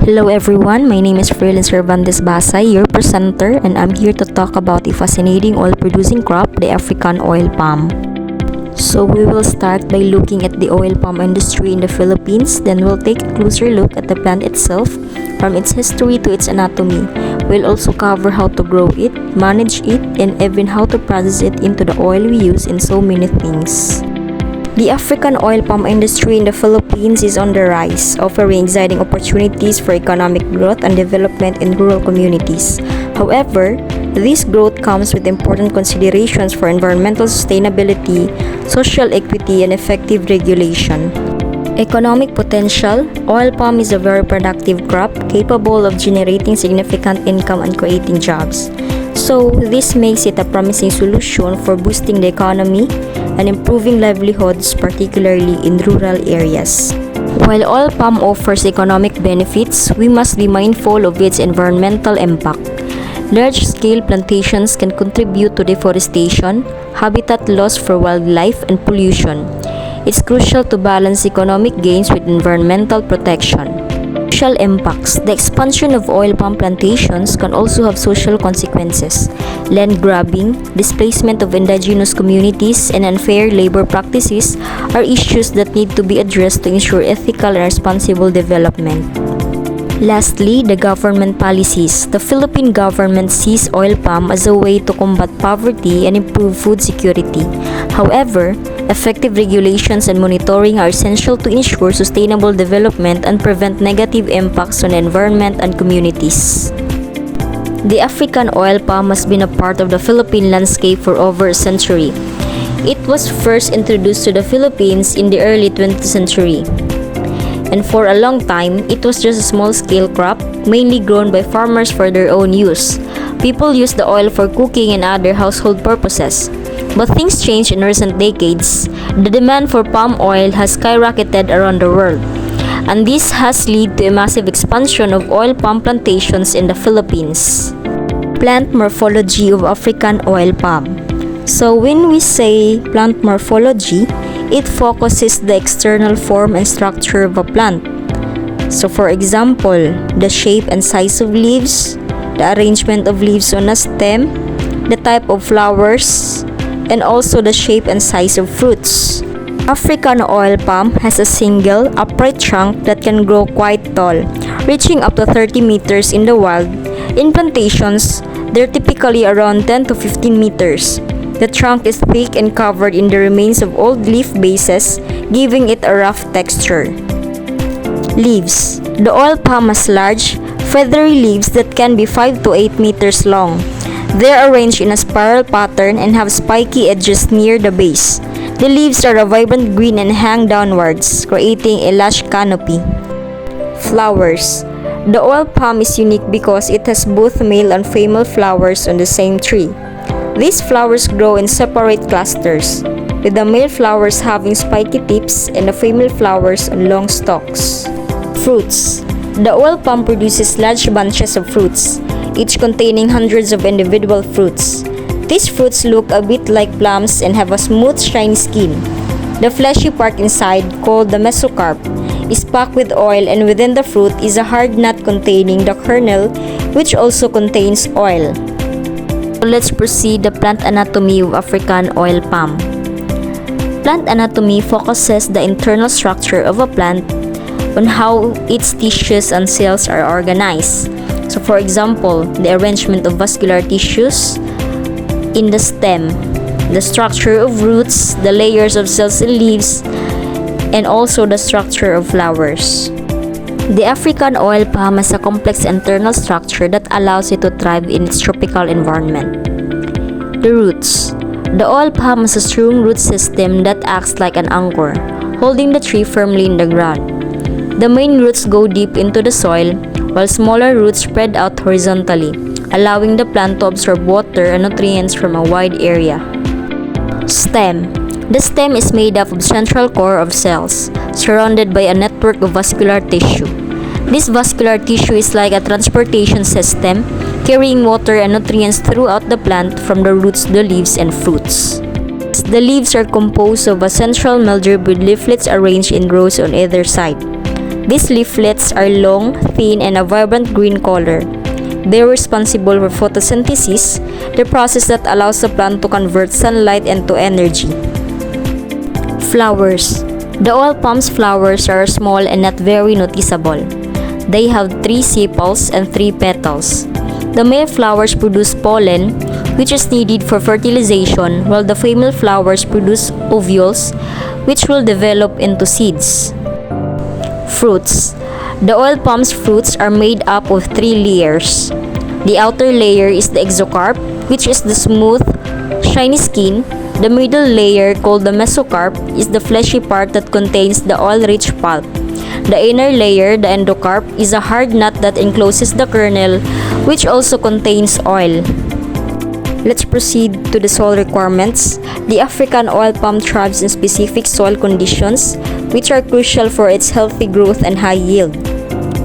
Hello everyone, my name is Freelin Cervantes Basay, your presenter, and I'm here to talk about a fascinating oil-producing crop, the African oil palm. So we will start by looking at the oil palm industry in the Philippines, then we'll take a closer look at the plant itself, from its history to its anatomy. We'll also cover how to grow it, manage it, and even how to process it into the oil we use in so many things. The African oil palm industry in the Philippines is on the rise, offering exciting opportunities for economic growth and development in rural communities. However, this growth comes with important considerations for environmental sustainability, social equity, and effective regulation. Economic potential: oil palm is a very productive crop capable of generating significant income and creating jobs. So, this makes it a promising solution for boosting the economy and improving livelihoods, particularly in rural areas. While oil palm offers economic benefits, we must be mindful of its environmental impact. Large-scale plantations can contribute to deforestation, habitat loss for wildlife, and pollution. It's crucial to balance economic gains with environmental protection. Social impacts: the expansion of oil palm plantations can also have social consequences. Land grabbing, displacement of indigenous communities, and unfair labor practices are issues that need to be addressed to ensure ethical and responsible development. Lastly, the government policies. The Philippine government sees oil palm as a way to combat poverty and improve food security. However, effective regulations and monitoring are essential to ensure sustainable development and prevent negative impacts on the environment and communities. The African oil palm has been a part of the Philippine landscape for over a century. It was first introduced to the Philippines in the early 20th century. And for a long time, it was just a small-scale crop, mainly grown by farmers for their own use. People used the oil for cooking and other household purposes. But things changed in recent decades. The demand for palm oil has skyrocketed around the world, and this has led to a massive expansion of oil palm plantations in the Philippines. Plant morphology of African oil palm. So when we say plant morphology, it focuses the external form and structure of a plant. So for example, the shape and size of leaves, the arrangement of leaves on a stem, the type of flowers, and also the shape and size of fruits. African oil palm has a single, upright trunk that can grow quite tall, reaching up to 30 meters in the wild. In plantations, they're typically around 10 to 15 meters. The trunk is thick and covered in the remains of old leaf bases, giving it a rough texture. Leaves. The oil palm has large, feathery leaves that can be 5 to 8 meters long. They're arranged in a spiral pattern and have spiky edges near the base. The leaves are a vibrant green and hang downwards, creating a lush canopy. Flowers. The oil palm is unique because it has both male and female flowers on the same tree. These flowers grow in separate clusters, with the male flowers having spiky tips and the female flowers on long stalks. Fruits. The oil palm produces large bunches of fruits, each containing hundreds of individual fruits. These fruits look a bit like plums and have a smooth, shiny skin. The fleshy part inside, called the mesocarp, is packed with oil, and within the fruit is a hard nut containing the kernel, which also contains oil. So let's proceed the plant anatomy of African oil palm. Plant anatomy focuses the internal structure of a plant on how its tissues and cells are organized. So for example, the arrangement of vascular tissues in the stem, the structure of roots, the layers of cells and leaves, and also the structure of flowers. The African oil palm has a complex internal structure that allows it to thrive in its tropical environment. The roots. The oil palm has a strong root system that acts like an anchor, holding the tree firmly in the ground. The main roots go deep into the soil, while smaller roots spread out horizontally, allowing the plant to absorb water and nutrients from a wide area. Stem. The stem is made up of central core of cells, surrounded by a network of vascular tissue. This vascular tissue is like a transportation system, carrying water and nutrients throughout the plant from the roots to the leaves and fruits. The leaves are composed of a central mildew with leaflets arranged in rows on either side. These leaflets are long, thin, and a vibrant green color. They are responsible for photosynthesis, the process that allows the plant to convert sunlight into energy. Flowers. The oil palm's flowers are small and not very noticeable. They have 3 sepals and 3 petals. The male flowers produce pollen, which is needed for fertilization, while the female flowers produce ovules, which will develop into seeds. Fruits. The oil palm's fruits are made up of 3 layers. The outer layer is the exocarp, which is the smooth, shiny skin. The middle layer, called the mesocarp, is the fleshy part that contains the oil-rich pulp. The inner layer, the endocarp, is a hard nut that encloses the kernel, which also contains oil. Let's proceed to the soil requirements. The African oil palm thrives in specific soil conditions, which are crucial for its healthy growth and high yield.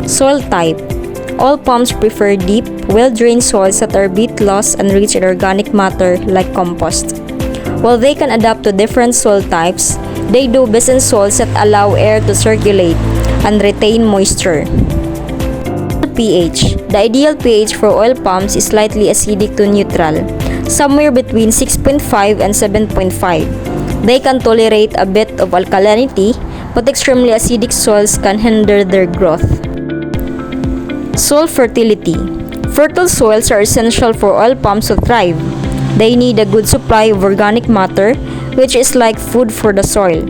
Soil type. Oil palms prefer deep, well-drained soils that are a bit loose and rich in organic matter like compost. While they can adapt to different soil types, they do best in soils that allow air to circulate and retain moisture. pH. The ideal pH for oil palms is slightly acidic to neutral, somewhere between 6.5 and 7.5. They can tolerate a bit of alkalinity, but extremely acidic soils can hinder their growth. Soil fertility. Fertile soils are essential for oil palms to thrive. They need a good supply of organic matter, which is like food for the soil.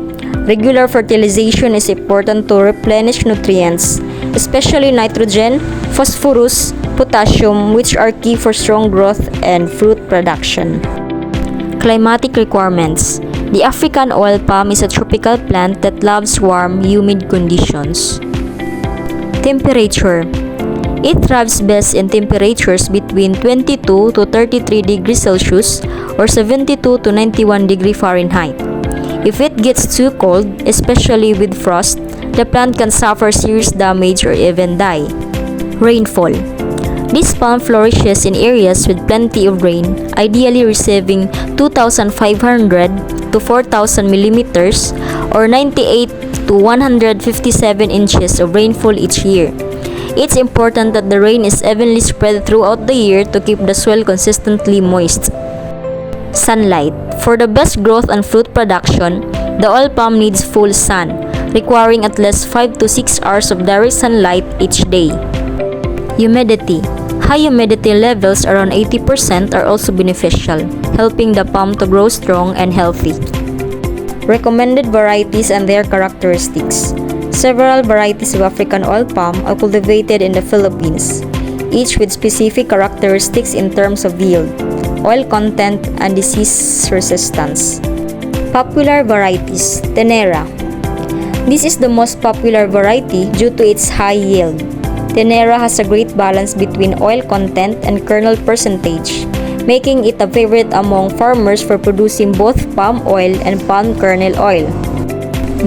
Regular fertilization is important to replenish nutrients, especially nitrogen, phosphorus, potassium, which are key for strong growth and fruit production. Climatic requirements. The African oil palm is a tropical plant that loves warm, humid conditions. Temperature. It thrives best in temperatures between 22 to 33 degrees Celsius or 72 to 91 degrees Fahrenheit. If it gets too cold, especially with frost, the plant can suffer serious damage or even die. Rainfall. This palm flourishes in areas with plenty of rain, ideally receiving 2,500 to 4,000 millimeters or 98 to 157 inches of rainfall each year. It's important that the rain is evenly spread throughout the year to keep the soil consistently moist. Sunlight. For the best growth and fruit production, the oil palm needs full sun, requiring at least 5 to 6 hours of direct sunlight each day. Humidity. High humidity levels around 80% are also beneficial, helping the palm to grow strong and healthy. Recommended varieties and their characteristics. Several varieties of African oil palm are cultivated in the Philippines, each with specific characteristics in terms of yield, oil content, and disease resistance. Popular varieties. Tenera. This is the most popular variety due to its high yield. Tenera has a great balance between oil content and kernel percentage, making it a favorite among farmers for producing both palm oil and palm kernel oil.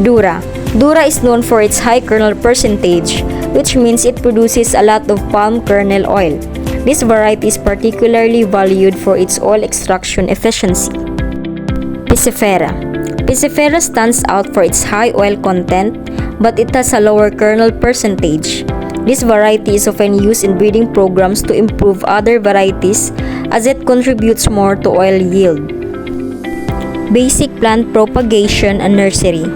Dura. Dura is known for its high kernel percentage, which means it produces a lot of palm kernel oil. This variety is particularly valued for its oil extraction efficiency. Pisifera. Pisifera stands out for its high oil content, but it has a lower kernel percentage. This variety is often used in breeding programs to improve other varieties as it contributes more to oil yield. Basic plant propagation and nursery.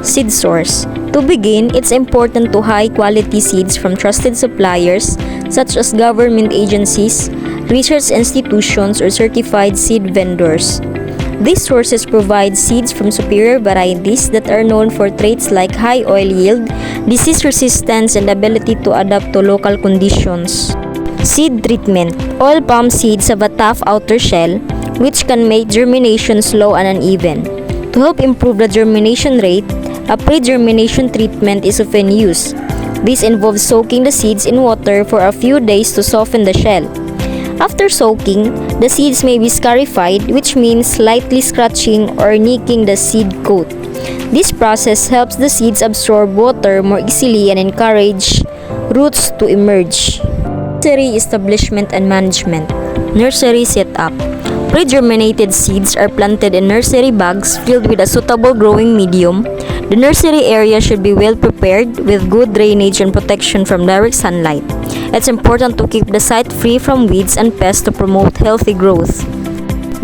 Seed source. To begin, it's important to high-quality seeds from trusted suppliers such as government agencies, research institutions, or certified seed vendors. These sources provide seeds from superior varieties that are known for traits like high oil yield, disease resistance, and ability to adapt to local conditions. Seed treatment. Oil palm seeds have a tough outer shell, which can make germination slow and uneven. To help improve the germination rate, a pre-germination treatment is often used. This involves soaking the seeds in water for a few days to soften the shell. After soaking, the seeds may be scarified, which means slightly scratching or nicking the seed coat. This process helps the seeds absorb water more easily and encourage roots to emerge. Nursery establishment and management. Nursery setup. Pre-germinated seeds are planted in nursery bags filled with a suitable growing medium. The nursery area should be well prepared with good drainage and protection from direct sunlight. It's important to keep the site free from weeds and pests to promote healthy growth.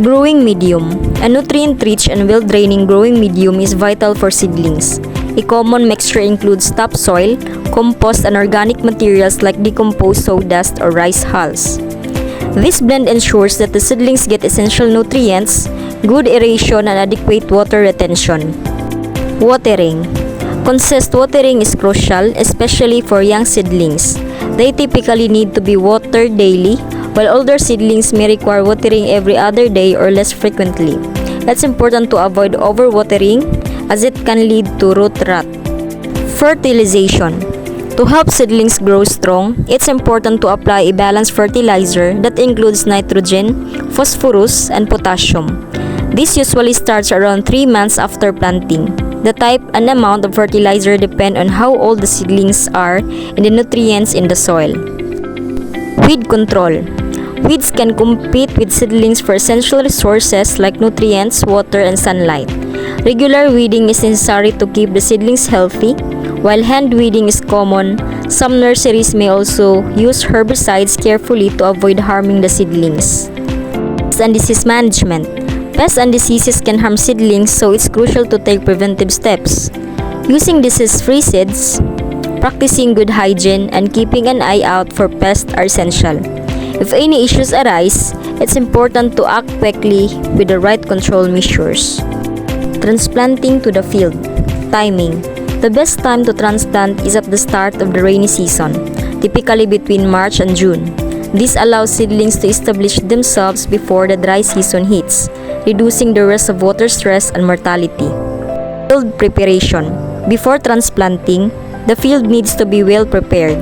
Growing medium. A nutrient-rich and well-draining growing medium is vital for seedlings. A common mixture includes topsoil, compost, and organic materials like decomposed sawdust or rice hulls. This blend ensures that the seedlings get essential nutrients, good aeration, and adequate water retention. Watering. Consistent watering is crucial, especially for young seedlings. They typically need to be watered daily, while older seedlings may require watering every other day or less frequently. It's important to avoid overwatering as it can lead to root rot. Fertilization. To help seedlings grow strong, it's important to apply a balanced fertilizer that includes nitrogen, phosphorus, and potassium. This usually starts around 3 months after planting. The type and amount of fertilizer depend on how old the seedlings are and the nutrients in the soil. Weed control. Weeds can compete with seedlings for essential resources like nutrients, water, and sunlight. Regular weeding is necessary to keep the seedlings healthy. While hand weeding is common, some nurseries may also use herbicides carefully to avoid harming the seedlings. Pests and disease management. Pests and diseases can harm seedlings, so it's crucial to take preventive steps. Using disease-free seeds, practicing good hygiene, and keeping an eye out for pests are essential. If any issues arise, it's important to act quickly with the right control measures. Transplanting to the field. Timing. The best time to transplant is at the start of the rainy season, typically between March and June. This allows seedlings to establish themselves before the dry season hits, reducing the risk of water stress and mortality. Field preparation. Before transplanting, the field needs to be well prepared.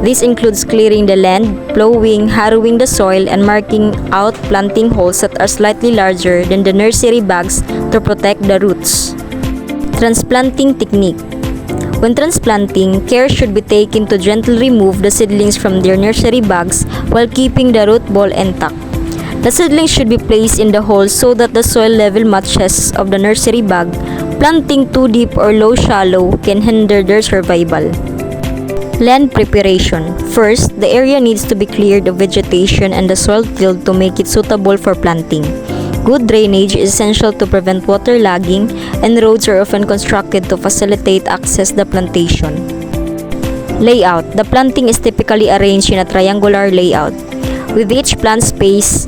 This includes clearing the land, plowing, harrowing the soil, and marking out planting holes that are slightly larger than the nursery bags to protect the roots. Transplanting technique. When transplanting, care should be taken to gently remove the seedlings from their nursery bags while keeping the root ball intact. The seedlings should be placed in the holes so that the soil level matches of the nursery bag. Planting too deep or low shallow can hinder their survival. Land preparation. First, the area needs to be cleared of vegetation and the soil tilled to make it suitable for planting. Good drainage is essential to prevent waterlogging, and roads are often constructed to facilitate access to the plantation. Layout. The planting is typically arranged in a triangular layout, with each plant space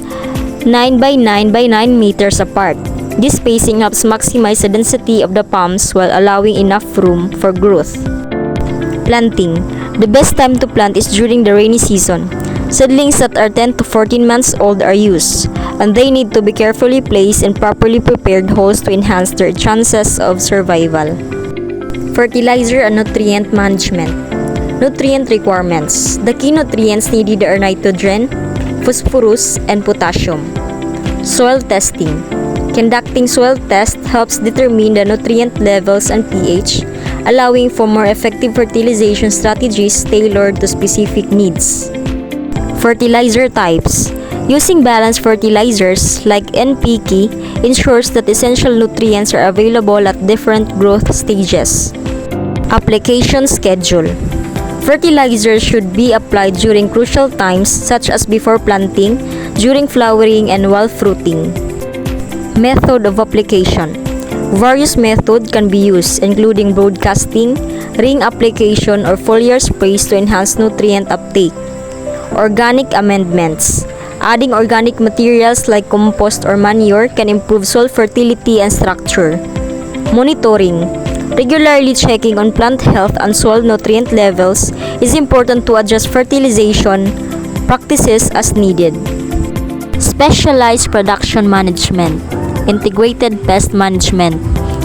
9 by 9 by 9 meters apart. This spacing helps maximize the density of the palms while allowing enough room for growth. Planting. The best time to plant is during the rainy season. Seedlings that are 10 to 14 months old are used, and they need to be carefully placed in properly prepared holes to enhance their chances of survival. Fertilizer and nutrient management. Nutrient requirements. The key nutrients needed are nitrogen, phosphorus, and potassium. Soil testing. Conducting soil tests helps determine the nutrient levels and pH, allowing for more effective fertilization strategies tailored to specific needs. Fertilizer types. Using balanced fertilizers like NPK ensures that essential nutrients are available at different growth stages. Application schedule. Fertilizers should be applied during crucial times such as before planting, during flowering, and while fruiting. Method of application. Various methods can be used, including broadcasting, ring application, or foliar sprays to enhance nutrient uptake. Organic amendments. Adding organic materials like compost or manure can improve soil fertility and structure. Monitoring. Regularly checking on plant health and soil nutrient levels is important to adjust fertilization practices as needed. Specialized production management. Integrated pest management.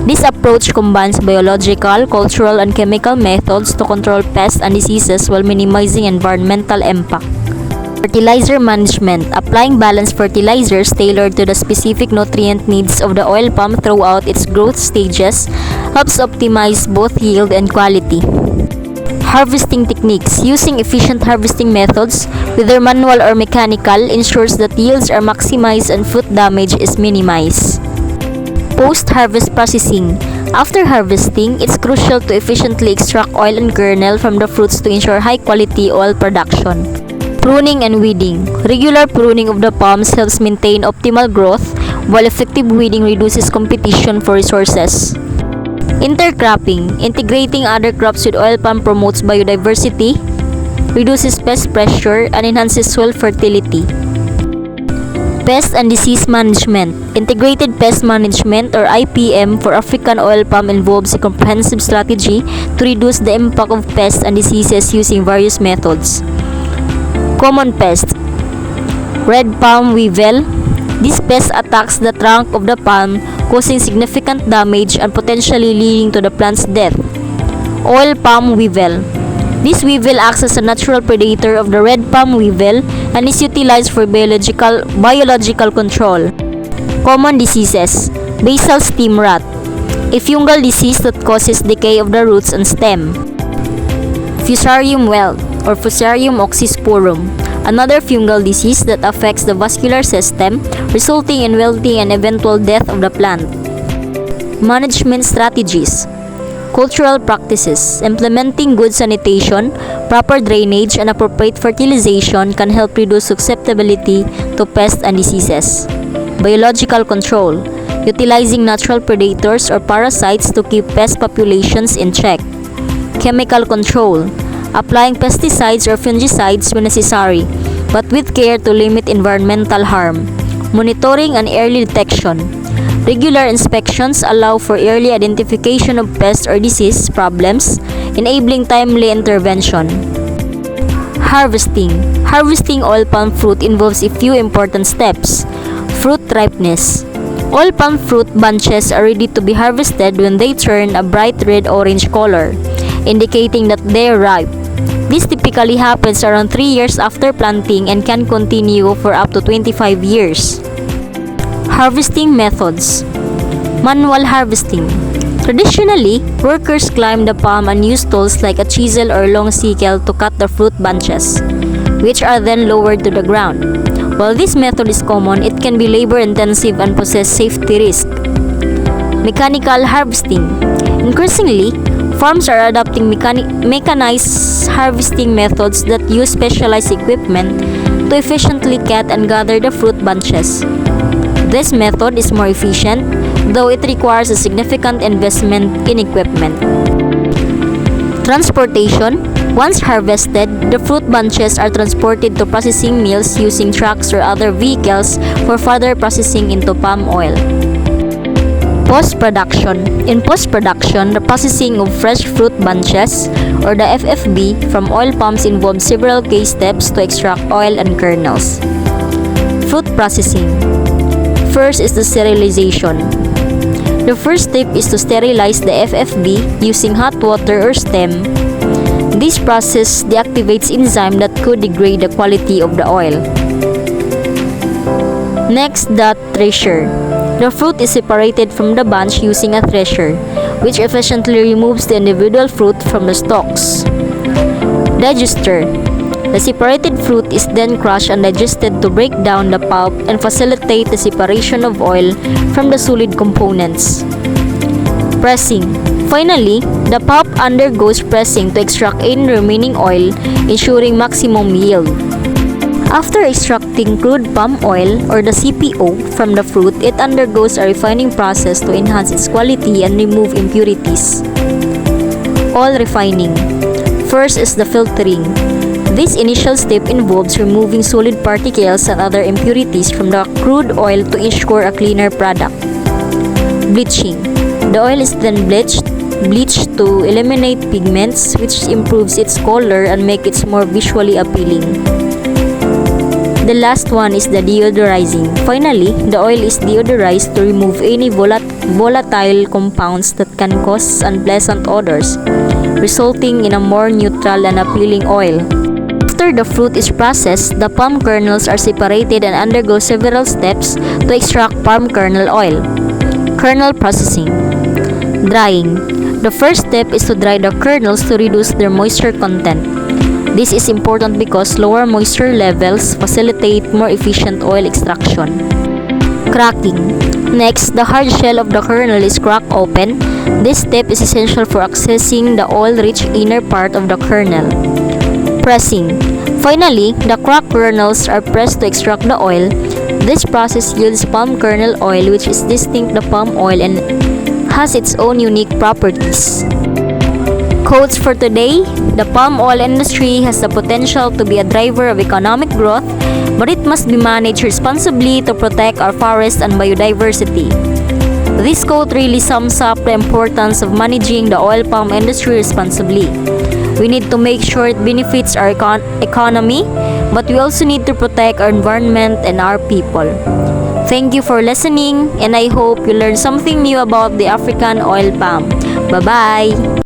This approach combines biological, cultural, and chemical methods to control pests and diseases while minimizing environmental impact. Fertilizer management. Applying balanced fertilizers tailored to the specific nutrient needs of the oil palm throughout its growth stages helps optimize both yield and quality. Harvesting techniques. Using efficient harvesting methods, whether manual or mechanical, ensures that yields are maximized and fruit damage is minimized. Post-harvest processing. After harvesting, it's crucial to efficiently extract oil and kernel from the fruits to ensure high-quality oil production. Pruning and weeding. Regular pruning of the palms helps maintain optimal growth, while effective weeding reduces competition for resources. Intercropping. Integrating other crops with oil palm promotes biodiversity, reduces pest pressure, and enhances soil fertility. Pest and disease management. Integrated pest management or IPM for African oil palm involves a comprehensive strategy to reduce the impact of pests and diseases using various methods. Common pests. Red palm weevil. This pest attacks the trunk of the palm, causing significant damage and potentially leading to the plant's death. Oil palm weevil. This weevil acts as a natural predator of the red palm weevil and is utilized for biological control. Common diseases. Basal stem rot, a fungal disease that causes decay of the roots and stem. Fusarium wilt or Fusarium oxysporum, another fungal disease that affects the vascular system, resulting in wilting and eventual death of the plant. Management strategies. Cultural practices. Implementing good sanitation, proper drainage, and appropriate fertilization can help reduce susceptibility to pests and diseases. Biological control. Utilizing natural predators or parasites to keep pest populations in check. Chemical control. Applying pesticides or fungicides when necessary, but with care to limit environmental harm. Monitoring and early detection. Regular inspections allow for early identification of pest or disease problems, enabling timely intervention. Harvesting. Harvesting oil palm fruit involves a few important steps. Fruit ripeness. Oil palm fruit bunches are ready to be harvested when they turn a bright red-orange color, indicating that they are ripe. This typically happens around 3 years after planting and can continue for up to 25 years. Harvesting methods. Manual harvesting. Traditionally, workers climb the palm and use tools like a chisel or long sickle to cut the fruit bunches, which are then lowered to the ground. While this method is common, it can be labor-intensive and possess safety risk. Mechanical harvesting. Increasingly, farms are adopting mechanized harvesting methods that use specialized equipment to efficiently cut and gather the fruit bunches. This method is more efficient, though it requires a significant investment in equipment. Transportation. Once harvested, the fruit bunches are transported to processing mills using trucks or other vehicles for further processing into palm oil. Post-production. In post-production, the processing of fresh fruit bunches, or the FFB, from oil palms involves several key steps to extract oil and kernels. Fruit processing. First is the sterilization. The first step is to sterilize the FFB using hot water or stem. This process deactivates enzyme that could degrade the quality of the oil. Next, the thresher. The fruit is separated from the bunch using a thresher, which efficiently removes the individual fruit from the stalks. Digester. The separated fruit is then crushed and digested to break down the pulp and facilitate the separation of oil from the solid components. Pressing. Finally, the pulp undergoes pressing to extract any remaining oil, ensuring maximum yield. After extracting crude palm oil, or the CPO, from the fruit, it undergoes a refining process to enhance its quality and remove impurities. Oil refining. First is the filtering. This initial step involves removing solid particles and other impurities from the crude oil to ensure a cleaner product. Bleaching. The oil is then bleached to eliminate pigments, which improves its color and makes it more visually appealing. The last one is the deodorizing. Finally, the oil is deodorized to remove any volatile compounds that can cause unpleasant odors, resulting in a more neutral and appealing oil. After the fruit is processed, the palm kernels are separated and undergo several steps to extract palm kernel oil. Kernel processing. Drying. The first step is to dry the kernels to reduce their moisture content. This is important because lower moisture levels facilitate more efficient oil extraction. Cracking. Next, the hard shell of the kernel is cracked open. This step is essential for accessing the oil-rich inner part of the kernel. Pressing. Finally, the cracked kernels are pressed to extract the oil. This process yields palm kernel oil, which is distinct to palm oil and has its own unique properties. Quotes for today: the palm oil industry has the potential to be a driver of economic growth, but it must be managed responsibly to protect our forests and biodiversity. This quote really sums up the importance of managing the oil palm industry responsibly. We need to make sure it benefits our economy, but we also need to protect our environment and our people. Thank you for listening, and I hope you learned something new about the African oil palm. Bye-bye!